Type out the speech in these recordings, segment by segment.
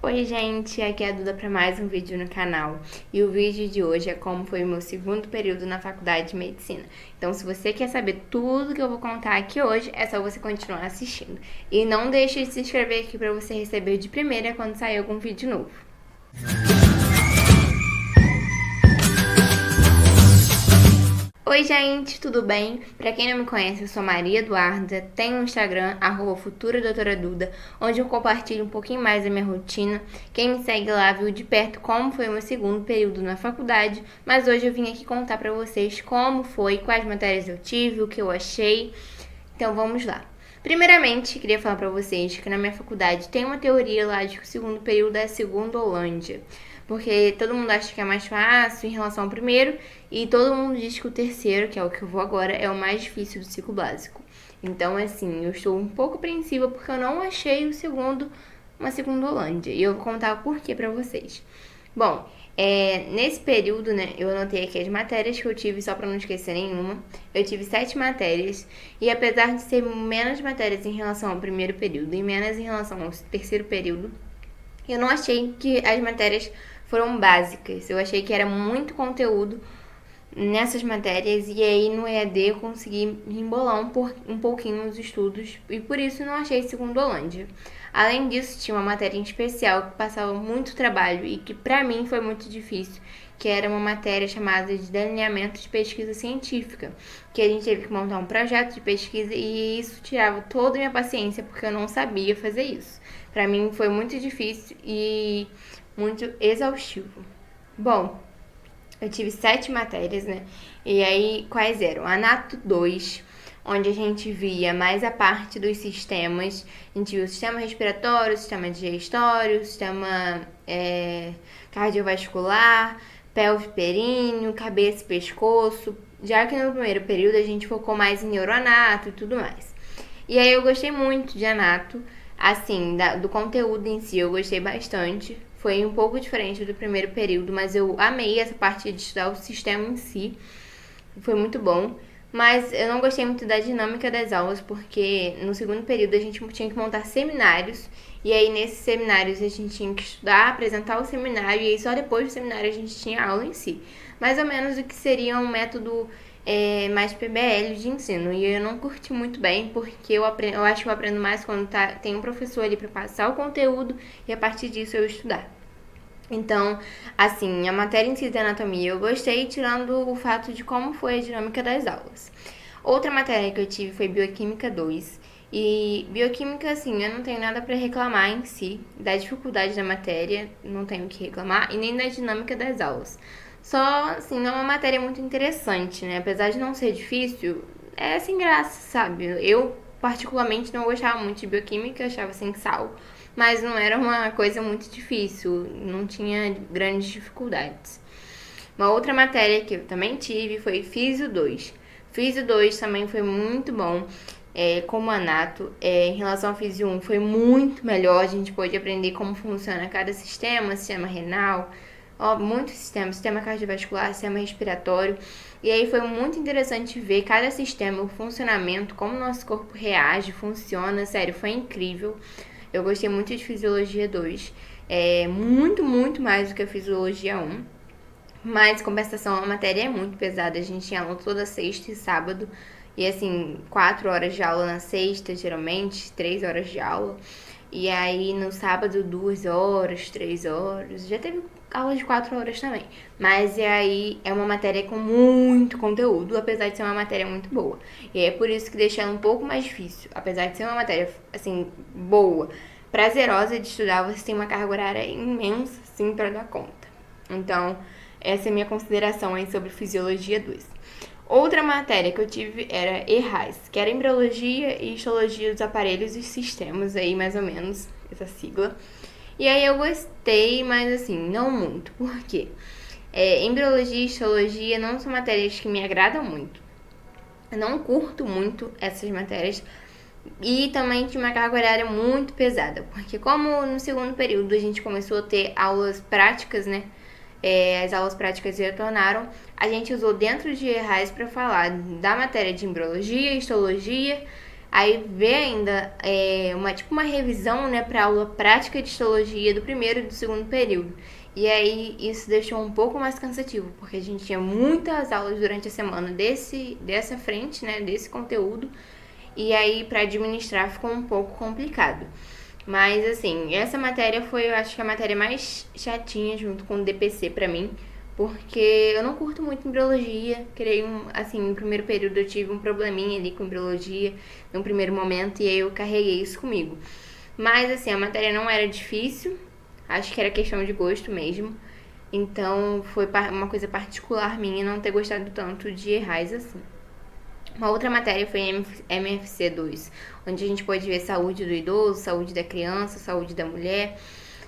Oi gente, aqui é a Duda para mais um vídeo no canal. E o vídeo de hoje é como foi o meu segundo período na faculdade de medicina. Então se você quer saber tudo que eu vou contar aqui hoje, é só você continuar assistindo. E não deixe de se inscrever aqui para você receber de primeira quando sair algum vídeo novo. Oi gente, tudo bem? Pra quem não me conhece, eu sou Maria Eduarda, tenho um Instagram, @futuradoutoraduda, onde eu compartilho um pouquinho mais da minha rotina. Quem me segue lá viu de perto como foi o meu segundo período na faculdade, mas hoje eu vim aqui contar pra vocês como foi, quais matérias eu tive, o que eu achei. Então vamos lá. Primeiramente, queria falar pra vocês que na minha faculdade tem uma teoria lá de que o segundo período é a segunda Holândia. Porque todo mundo acha que é mais fácil em relação ao primeiro, e todo mundo diz que o terceiro, que é o que eu vou agora, é o mais difícil do ciclo básico. Então, assim, eu estou um pouco apreensiva porque eu não achei o segundo uma segunda Holândia. E eu vou contar o porquê pra vocês. Bom, nesse período, né, eu anotei aqui as matérias que eu tive, só pra não esquecer nenhuma. Eu tive 7 matérias, e apesar de ser menos matérias em relação ao primeiro período e menos em relação ao terceiro período, eu não achei que as matérias foram básicas. Eu achei que era muito conteúdo nessas matérias, e aí no EAD eu consegui embolar um pouquinho os estudos, e por isso não achei segundo Holândia. Além disso, tinha uma matéria em especial que passava muito trabalho e que pra mim foi muito difícil, que era uma matéria chamada de delineamento de pesquisa científica, que a gente teve que montar um projeto de pesquisa, e isso tirava toda a minha paciência porque eu não sabia fazer isso. Pra mim foi muito difícil e muito exaustivo. Bom, eu tive 7 matérias, né? E aí, quais eram? Anato 2, onde a gente via mais a parte dos sistemas. A gente viu o sistema respiratório, o sistema digestório, o sistema cardiovascular, pelve períneo, cabeça e pescoço. Já que no primeiro período a gente focou mais em neuroanato e tudo mais. E aí eu gostei muito de anato, assim, do conteúdo em si eu gostei bastante. Foi um pouco diferente do primeiro período, mas eu amei essa parte de estudar o sistema em si. Foi muito bom. Mas eu não gostei muito da dinâmica das aulas, porque no segundo período a gente tinha que montar seminários. E aí nesses seminários a gente tinha que estudar, apresentar o seminário, e aí só depois do seminário a gente tinha a aula em si. Mais ou menos o que seria um método mais PBL de ensino. E eu não curti muito bem, porque eu acho que eu aprendo mais quando tem um professor ali para passar o conteúdo e a partir disso eu estudar. Então, assim, a matéria em si da anatomia eu gostei, tirando o fato de como foi a dinâmica das aulas. Outra matéria que eu tive foi Bioquímica 2. E Bioquímica, assim, eu não tenho nada para reclamar em si, da dificuldade da matéria, não tenho o que reclamar, e nem da dinâmica das aulas. Só, assim, não é uma matéria muito interessante, né? Apesar de não ser difícil, é sem graça, sabe? Eu, particularmente, não gostava muito de Bioquímica, achava sem sal, mas não era uma coisa muito difícil, não tinha grandes dificuldades. Uma outra matéria que eu também tive foi Físio 2. Físio 2 também foi muito bom, como anato. Em relação ao Físio 1 foi muito melhor, a gente pôde aprender como funciona cada sistema renal, muitos sistemas, sistema cardiovascular, sistema respiratório. E aí foi muito interessante ver cada sistema, o funcionamento, como o nosso corpo reage, funciona, sério, foi incrível. Eu gostei muito de Fisiologia 2, muito mais do que a Fisiologia 1. Mas, em compensação, a matéria é muito pesada. A gente tinha aula toda sexta e sábado. E, assim, 4 horas de aula na sexta, geralmente, 3 horas de aula. E aí, no sábado, 2 horas, 3 horas. Já teve aula de 4 horas também. Mas, e aí, é uma matéria com muito conteúdo, apesar de ser uma matéria muito boa. E é por isso que deixa ela um pouco mais difícil. Apesar de ser uma matéria, assim, boa, prazerosa de estudar, você tem uma carga horária imensa, assim, pra dar conta. Então, essa é a minha consideração aí sobre Fisiologia 2. Outra matéria que eu tive era ERAS, que era Embriologia e Histologia dos Aparelhos e Sistemas, aí mais ou menos, essa sigla. E aí eu gostei, mas assim, não muito. Por quê? Embriologia e Histologia não são matérias que me agradam muito. Eu não curto muito essas matérias. E também tinha uma carga horária muito pesada, porque como no segundo período a gente começou a ter aulas práticas, né? As aulas práticas retornaram, a gente usou dentro de ERAS para falar da matéria de embriologia, histologia, Aí ver ainda uma revisão, né, para aula prática de histologia do primeiro e do segundo período. E aí isso deixou um pouco mais cansativo, porque a gente tinha muitas aulas durante a semana dessa frente, né, desse conteúdo. E aí para administrar ficou um pouco complicado. Mas assim, essa matéria foi, eu acho que a matéria mais chatinha junto com o DPC pra mim, porque eu não curto muito embriologia. Assim, no primeiro período eu tive um probleminha ali com embriologia, no primeiro momento, e aí eu carreguei isso comigo. Mas assim, a matéria não era difícil, acho que era questão de gosto mesmo. Então foi uma coisa particular minha não ter gostado tanto de errais assim. Uma outra matéria foi MFC2, onde a gente pode ver saúde do idoso, saúde da criança, saúde da mulher,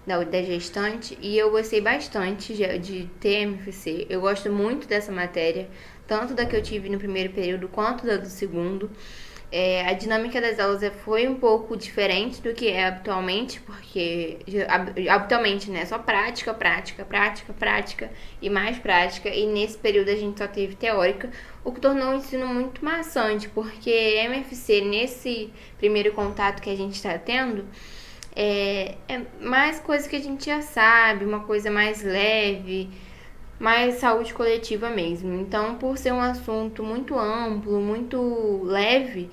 da gestante. E eu gostei bastante de ter MFC. Eu gosto muito dessa matéria, tanto da que eu tive no primeiro período quanto da do segundo. A dinâmica das aulas foi um pouco diferente do que é habitualmente, porque habitualmente, né, só prática, prática, prática, prática e mais prática, e nesse período a gente só teve teórica, o que tornou o ensino muito maçante, porque MFC, nesse primeiro contato que a gente está tendo, é mais coisa que a gente já sabe, uma coisa mais leve, mais saúde coletiva mesmo. Então, por ser um assunto muito amplo, muito leve,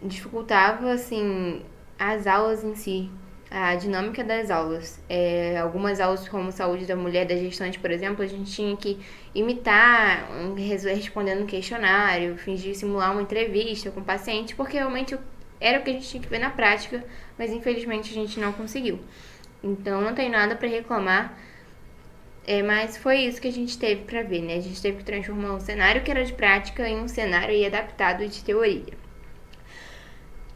dificultava assim as aulas em si, a dinâmica das aulas. Algumas aulas, como saúde da mulher, da gestante, por exemplo, a gente tinha que imitar, respondendo um questionário, fingir simular uma entrevista com o paciente, porque realmente era o que a gente tinha que ver na prática, mas infelizmente a gente não conseguiu. Então, não tem nada para reclamar. Mas foi isso que a gente teve para ver, né? A gente teve que transformar um cenário que era de prática em um cenário adaptado de teoria.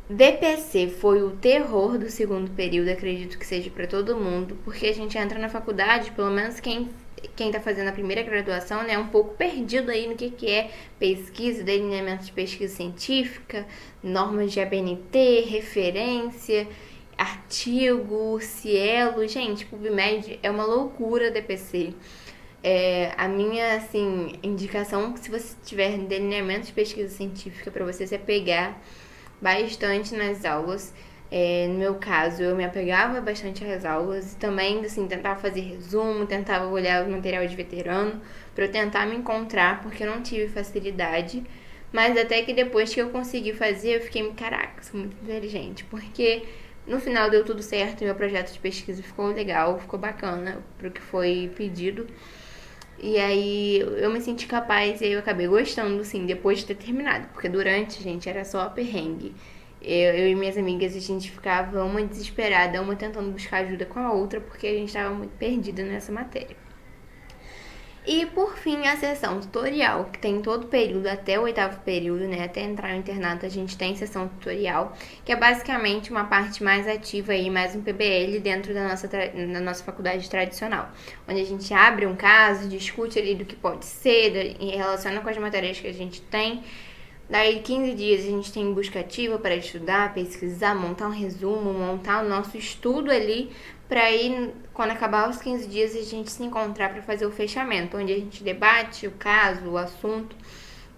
DPC foi o terror do segundo período, acredito que seja para todo mundo, porque a gente entra na faculdade, pelo menos quem está fazendo a primeira graduação, né, um pouco perdido aí no que é pesquisa, delineamento de pesquisa científica, normas de ABNT, referência, artigo, Cielo, gente, PubMed é uma loucura DPC. A minha, assim, indicação, se você tiver delineamento de pesquisa científica para você se apegar bastante nas aulas. No meu caso, eu me apegava bastante às aulas e também, assim, tentava fazer resumo, tentava olhar o material de veterano para eu tentar me encontrar, porque eu não tive facilidade. Mas até que depois que eu consegui fazer, eu fiquei, caraca, sou muito inteligente, porque no final deu tudo certo, meu projeto de pesquisa ficou legal, ficou bacana pro que foi pedido. E aí eu me senti capaz e aí eu acabei gostando, sim, depois de ter terminado. Porque durante, gente, era só perrengue. Eu e minhas amigas, a gente ficava uma desesperada, uma tentando buscar ajuda com a outra, porque a gente estava muito perdida nessa matéria. E por fim, a sessão tutorial, que tem todo o período, até o oitavo período, né? Até entrar no internato, a gente tem sessão tutorial, que é basicamente uma parte mais ativa aí, mais um PBL dentro da nossa faculdade tradicional. Onde a gente abre um caso, discute ali do que pode ser, e relaciona com as matérias que a gente tem. Daí 15 dias a gente tem busca ativa para estudar, pesquisar, montar um resumo, montar o nosso estudo ali, para aí, quando acabar os 15 dias, a gente se encontrar para fazer o fechamento, onde a gente debate o caso, o assunto.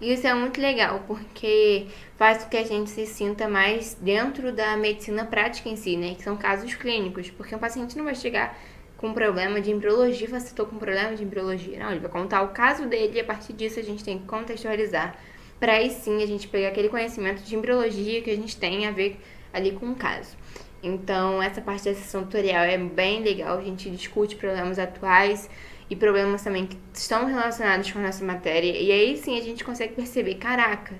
E isso é muito legal, porque faz com que a gente se sinta mais dentro da medicina prática em si, né? Que são casos clínicos, porque o paciente não vai chegar com problema de embriologia, você estou com problema de embriologia. Não, ele vai contar o caso dele e a partir disso a gente tem que contextualizar, para aí sim a gente pegar aquele conhecimento de embriologia que a gente tem a ver ali com o caso. Então, essa parte da sessão tutorial é bem legal, a gente discute problemas atuais e problemas também que estão relacionados com a nossa matéria, e aí sim a gente consegue perceber, caraca,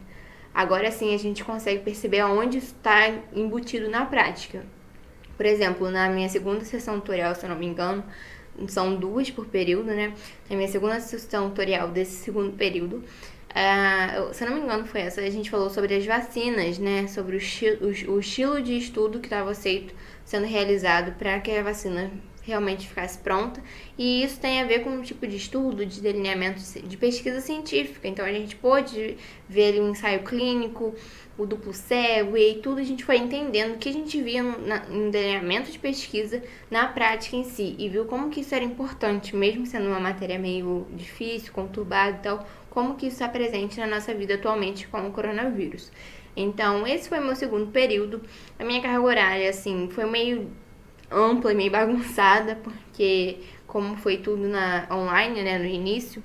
agora sim a gente consegue perceber aonde isso está embutido na prática. Por exemplo, na minha segunda sessão tutorial, se eu não me engano, são 2 por período, né? Na minha segunda sessão tutorial desse segundo período, se eu não me engano foi essa, a gente falou sobre as vacinas, né? Sobre o estilo de estudo que estava sendo realizado para que a vacina realmente ficasse pronta. E isso tem a ver com um tipo de estudo, de delineamento de pesquisa científica. Então a gente pôde ver ali um ensaio clínico, o duplo cego, e aí tudo a gente foi entendendo o que a gente via no delineamento de pesquisa na prática em si. E viu como que isso era importante, mesmo sendo uma matéria meio difícil, conturbada e tal, como que isso está presente na nossa vida atualmente com o coronavírus. Então, esse foi meu segundo período. A minha carga horária, assim, foi meio ampla e meio bagunçada, porque como foi tudo online, né, no início,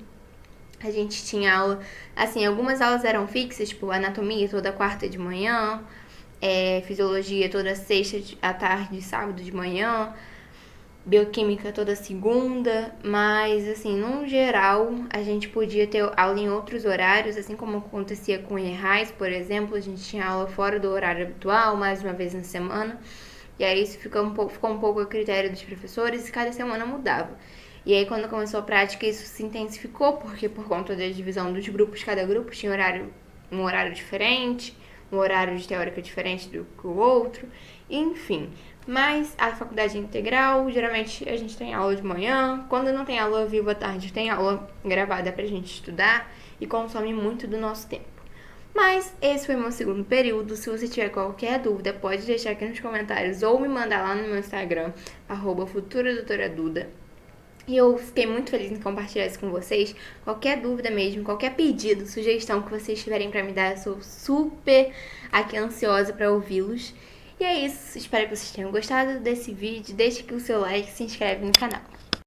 a gente tinha aula, assim, algumas aulas eram fixas, tipo anatomia toda quarta de manhã, fisiologia toda sexta à tarde, sábado de manhã, bioquímica toda segunda, mas assim, no geral, a gente podia ter aula em outros horários, assim como acontecia com o ERAIS, por exemplo, a gente tinha aula fora do horário habitual, mais uma vez na semana, e aí isso ficou um pouco a critério dos professores e cada semana mudava. E aí quando começou a prática isso se intensificou, porque por conta da divisão dos grupos, cada grupo tinha um horário diferente, um horário de teórica diferente do que o outro, enfim. Mas a faculdade é integral, geralmente a gente tem aula de manhã, quando não tem aula viva à tarde, tem aula gravada pra gente estudar e consome muito do nosso tempo. Mas esse foi meu segundo período. Se você tiver qualquer dúvida, pode deixar aqui nos comentários ou me mandar lá no meu Instagram, @futuradoutoraduda. E eu fiquei muito feliz em compartilhar isso com vocês. Qualquer dúvida mesmo, qualquer pedido, sugestão que vocês tiverem pra me dar, eu sou super aqui ansiosa pra ouvi-los. E é isso, espero que vocês tenham gostado desse vídeo. Deixe aqui o seu like e se inscreve no canal.